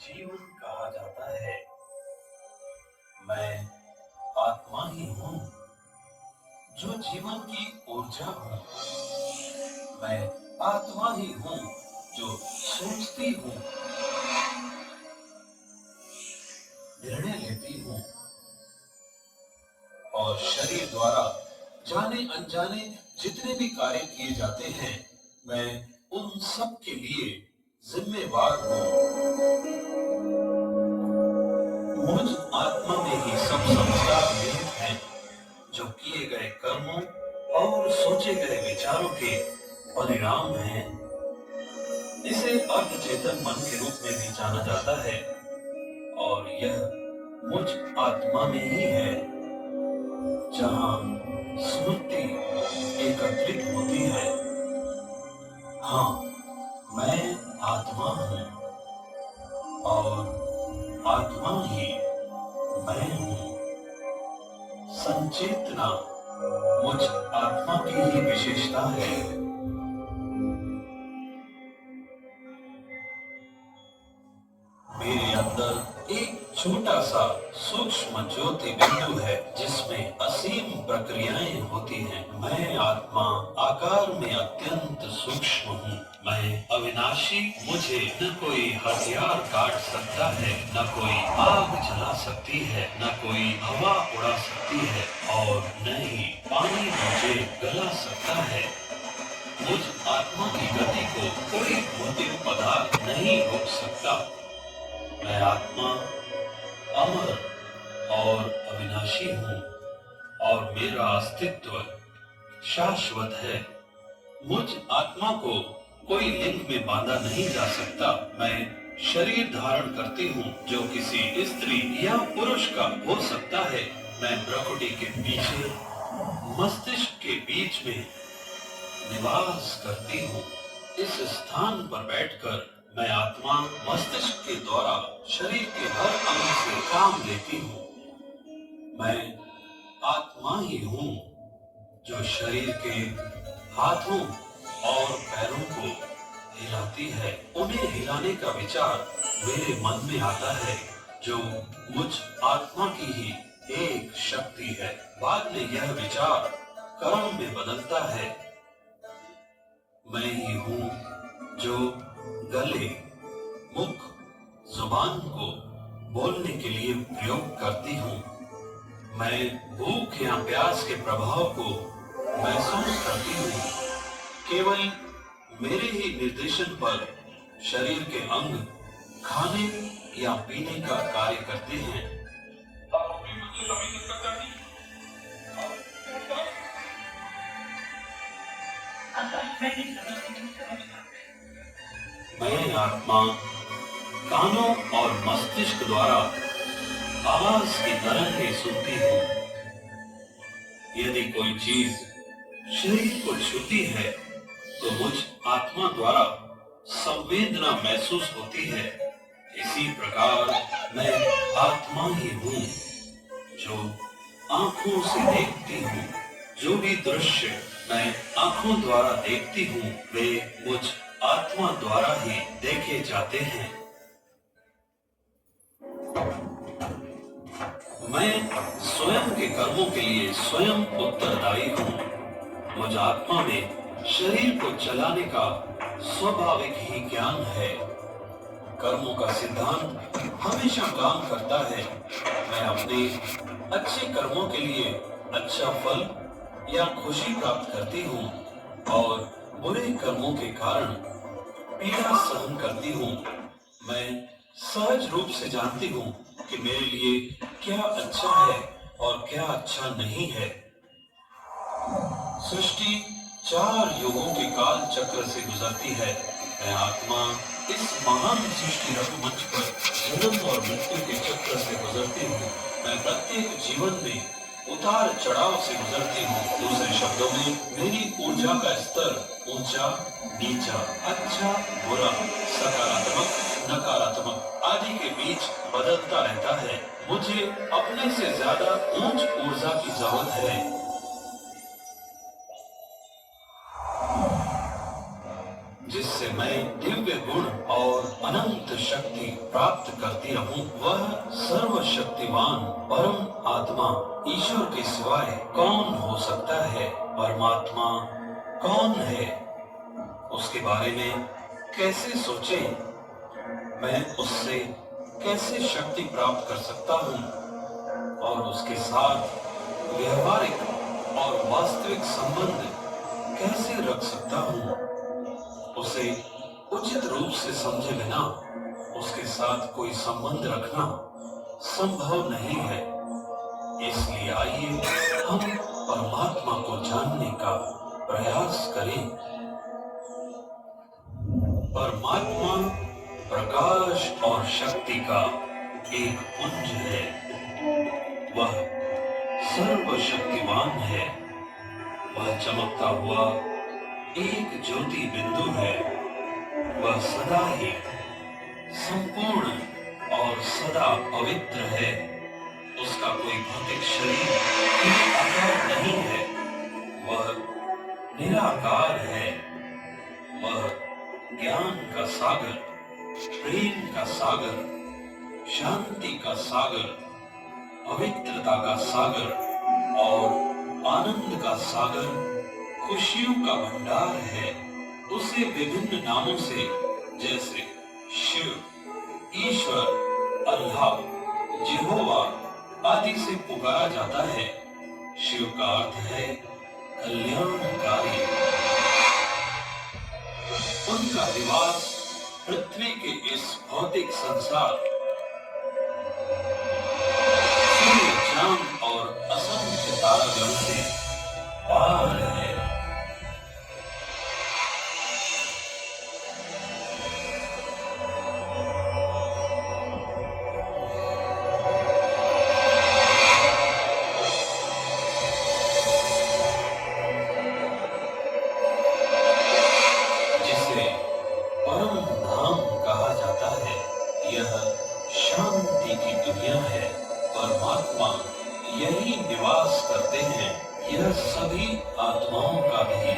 जीवन कहा जाता है। मैं आत्मा ही हूँ जो जीवन की ऊर्जा हूँ। मैं आत्मा ही हूँ जो सोचती हूँ, निर्णय लेती हूँ और शरीर द्वारा जाने अनजाने जितने भी कार्य किए जाते हैं, मैं उन सब के लिए जिम्मेवार हूँ। मुझ आत्मा में ही सब संस्कार निहित हैं, जो किए गए कर्मों और सोचे गए विचारों के परिणाम हैं। इसे अर्धचेतन मन के रूप में भी जाना जाता है और यह मुझ आत्मा में ही है जहां स्मृति एकत्रित होती है। हाँ, मैं आत्मा हूँ और आत्मा ही मैं हूँ। संचेतना मुझ आत्मा की ही विशेषता है। मेरे अंदर एक छोटा सा सूक्ष्म ज्योति बिंदु है जिसमें असीम प्रक्रियाएं होती हैं। मैं आत्मा आकार में अत्यंत सूक्ष्म हूँ। मैं अविनाशी, मुझे न कोई हथियार काट सकता है, न कोई आग जला सकती है, न कोई हवा उड़ा सकती है और न ही पानी मुझे गला सकता है। मुझ आत्मा की गति को कोई भौतिक पदार्थ नहीं रोक सकता। मैं आत्मा अमर और अविनाशी हूँ और मेरा अस्तित्व शाश्वत है। मुझ आत्मा को कोई लिंग में बांधा नहीं जा सकता। मैं शरीर धारण करती हूँ जो किसी स्त्री या पुरुष का हो सकता है। मैं प्रकृति के पीछे मस्तिष्क के बीच में निवास करती हूँ। इस स्थान पर बैठकर मैं आत्मा मस्तिष्क के द्वारा शरीर के हर अंग से काम लेती हूँ। मैं आत्मा ही हूँ जो शरीर के हाथों और पैरों को हिलाती है। उन्हें हिलाने का विचार मेरे मन में आता है जो मुझ आत्मा की ही एक शक्ति है। बाद में यह विचार कर्म में बदलता है। मैं ही हूँ जो गले, मुख, जुबान को बोलने के लिए प्रयोग करती हूँ। मैं भूख या प्यास के प्रभाव को महसूस करती हूँ। केवल मेरे ही निर्देशन पर शरीर के अंग खाने या पीने का कार्य करते हैं। मैं आत्मा कानों और मस्तिष्क द्वारा आवाज की तरंगें सुनती हूँ। यदि कोई चीज शरीर को छूती है तो मुझ आत्मा द्वारा संवेदना महसूस होती है। इसी प्रकार मैं आत्मा ही हूँ जो आंखों से देखती हूँ। जो भी दृश्य मैं आंखों द्वारा देखती हूँ वे मुझ आत्मा द्वारा ही देखे जाते हैं। मैं स्वयं के कर्मों के लिए स्वयं उत्तरदायी हूँ। मुझ आत्मा में शरीर को चलाने का स्वाभाविक ही ज्ञान है। कर्मों का सिद्धांत हमेशा काम करता है। मैं अपने अच्छे कर्मों के लिए अच्छा फल या खुशी प्राप्त करती हूँ और बुरे कर्मों के कारण पीड़ा सहन करती हूँ। मैं सहज रूप से जानती हूँ कि मेरे लिए क्या अच्छा है और क्या अच्छा नहीं है। सृष्टि 4 युगों के काल चक्र से गुजरती है। मैं आत्मा इस महान सृष्टि रंगमंच पर जन्म और मृत्यु के चक्र से गुजरती हूँ। मैं प्रत्येक जीवन में उतार चढ़ाव से गुजरती हूँ। दूसरे शब्दों में मेरी ऊर्जा का स्तर ऊंचा नीचा, अच्छा बुरा, सकारात्मक नकारात्मक आदि के बीच बदलता रहता है। मुझे अपने से ज्यादा उच्च ऊर्जा की जरूरत है। जिससे मैं दिव्य गुण और अनंत शक्ति शक्ति प्राप्त करती रहूं। वह सर्वशक्तिमान परम आत्मा ईश्वर के सिवाय कौन हो सकता है? परमात्मा कौन है? उसके बारे में कैसे सोचें? मैं उससे कैसे शक्ति प्राप्त कर सकता हूँ और उसके साथ व्यवहारिक और वास्तविक संबंध कैसे रख सकता हूँ? उसे उचित रूप से समझे बिना उसके साथ कोई संबंध रखना संभव नहीं है। इसलिए आइए हम परमात्मा को जानने का प्रयास करें। परमात्मा प्रकाश और शक्ति का एक पुंज है। वह सर्वशक्तिमान है। वह चमकता हुआ एक ज्योति बिंदु है। वह सदा ही संपूर्ण और सदा पवित्र है। उसका कोई भौतिक शरीर या आकार नहीं है। वह निराकार है। वह ज्ञान का सागर, प्रेम का सागर, शांति का सागर, पवित्रता का सागर और आनंद का सागर, खुशियों का भंडार है। उसे विभिन्न नामों से जैसे शिव, ईश्वर, अल्लाह, यहोवा आदि से पुकारा जाता है। शिव का अर्थ है कल्याणकारी। उनका निवास पृथ्वी के इस भौतिक संसार, सूर्य, चांद और असंख्य तारागण से पार है। परम धाम कहा जाता है। यह शांति की दुनिया है। परमात्मा यही निवास करते हैं। यह सभी आत्माओं का भी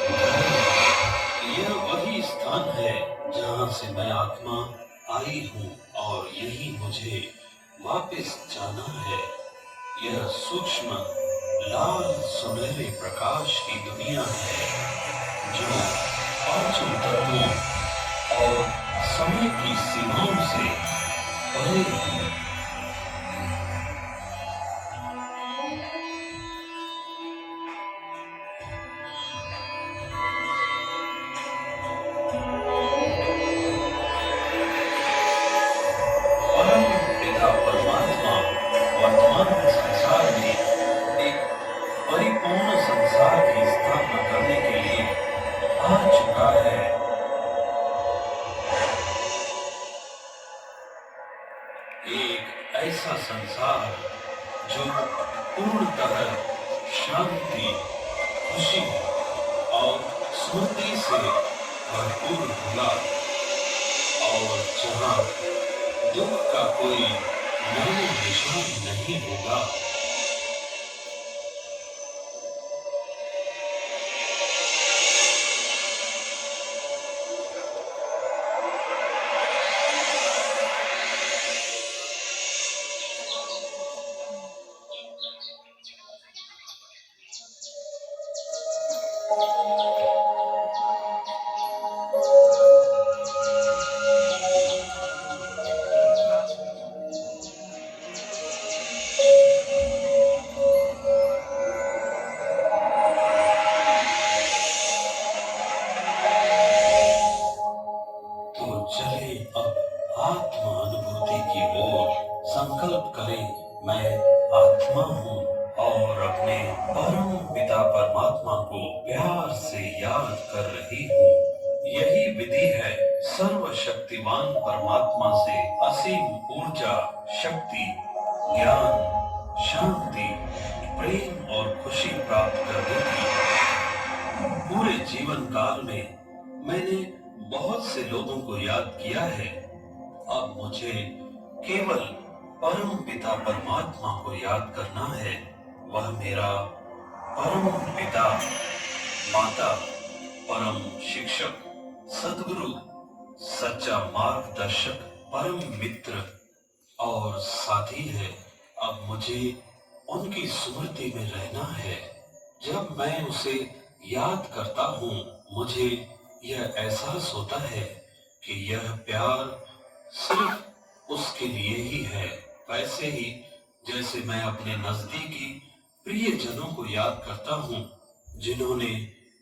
घर है। यह वही स्थान है जहाँ से मैं आत्मा आई हूँ और यही मुझे वापस जाना है। यह सूक्ष्म लाल सुनहरे प्रकाश की दुनिया है जो पांचों तत्वों और समय की सीमाओं से परे है। परम पिता परमात्मा वर्तमान संसार में एक परिपूर्ण संसार की स्थापना करने के लिए आ चुका है। एक ऐसा संसार जो पूर्णतः शांति, खुशी और स्मृति से भरपूर होगा और जहाँ दुख का कोई नामो निशान नहीं होगा। चले अब आत्मा अनुभूति की ओर संकल्प करें। मैं आत्मा हूँ और अपने परम पिता परमात्मा को प्यार से याद कर रही हूँ। यही विधि है सर्वशक्तिमान परमात्मा से असीम ऊर्जा, शक्ति, ज्ञान, शांति, प्रेम और खुशी प्राप्त करने की। पूरे जीवन काल में मैंने बहुत से लोगों को याद किया है। अब मुझे केवल परम पिता परमात्मा को याद करना है। वह मेरा परम पिता, माता, परम शिक्षक, सद्गुरु, सच्चा मार्गदर्शक परम मित्र और साथी है। अब मुझे उनकी स्मृति में रहना है। जब मैं उसे याद करता हूँ, मुझे यह एहसास होता है कि यह प्यार सिर्फ उसके लिए ही है। वैसे ही जैसे मैं अपने नजदीकी प्रियजनों को याद करता हूँ जिन्होंने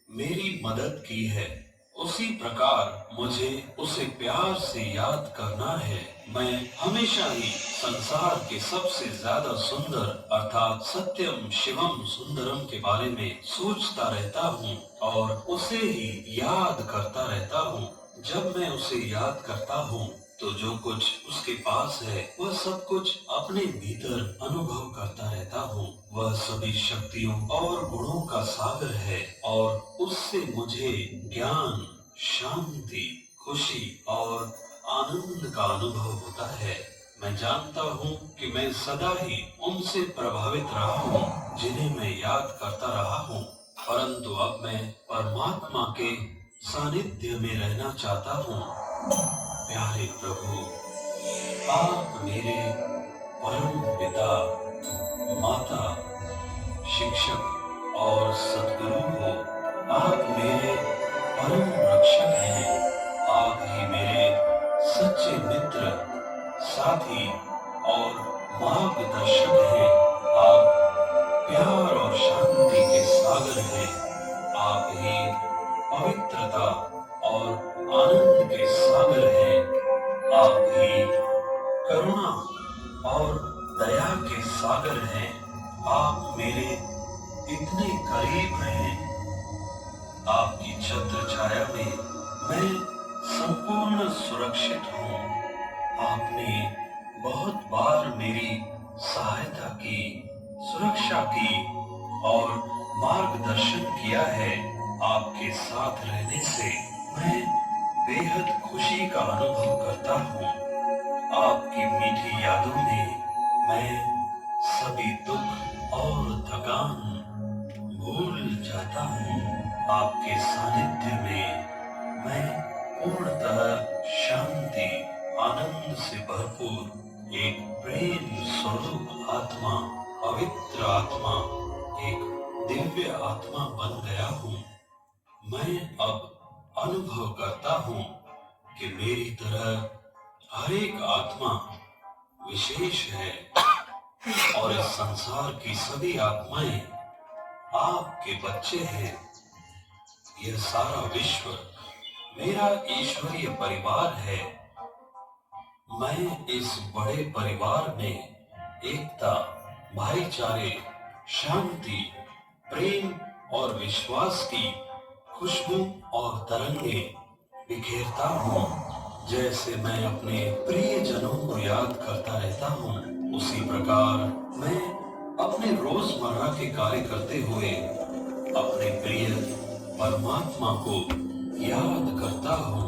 मेरी मदद की है, उसी प्रकार मुझे उसे प्यार से याद करना है। मैं हमेशा ही संसार के सबसे ज्यादा सुंदर अर्थात सत्यम शिवम सुंदरम के बारे में सोचता रहता हूँ और उसे ही याद करता रहता हूँ। जब मैं उसे याद करता हूँ तो जो कुछ उसके पास है वह सब कुछ अपने भीतर अनुभव करता रहता हूँ। वह सभी शक्तियों और गुणों का सागर है और उससे मुझे ज्ञान, शांति, खुशी और आनंद का अनुभव होता है। मैं जानता हूँ कि मैं सदा ही उनसे प्रभावित रहा हूँ जिन्हें मैं याद करता रहा हूँ, परंतु अब मैं परमात्मा के सानिध्य में रहना चाहता हूँ। प्यारे प्रभु, आप मेरे परम पिता, माता, शिक्षक और सद्गुरु हो। आप मेरे परम रक्षक हैं। आप ही मेरे सच्चे मित्र, साथी और मार्गदर्शक हैं। आप प्यार और शांति के सागर हैं। आप ही पवित्रता और आनंद के सागर हैं। आप ही करुणा और दया के सागर हैं। आप मेरे इतने करीब हैं। आपकी छत्र छाया में मैं संपूर्ण सुरक्षित हूँ। आपने बहुत बार मेरी सहायता की, सुरक्षा की और मार्गदर्शन किया है। आपके साथ रहने से मैं बेहद खुशी का अनुभव करता हूँ। आपकी मीठी यादों में मैं सभी दुख और थकान भूल जाता हूँ। आपके सानिध्य में मैं पूर्णतः शांति, आनंद से भरपूर एक प्रेम स्वरूप आत्मा, पवित्र आत्मा, एक दिव्य आत्मा बन गया हूँ। मैं अब अनुभव करता हूँ कि मेरी तरह हर एक आत्मा विशेष है और इस संसार की सभी आत्माएं आपके बच्चे हैं। यह सारा विश्व मेरा ईश्वरीय परिवार है। मैं इस बड़े परिवार में एकता, भाईचारे, शांति, प्रेम और विश्वास की खुशबू और तरंगे बिखेरता हूँ। जैसे मैं अपने प्रियजनों को याद करता रहता हूँ, उसी प्रकार मैं अपने रोजमर्रा के कार्य करते हुए अपने प्रिय परमात्मा को याद करता हूँ।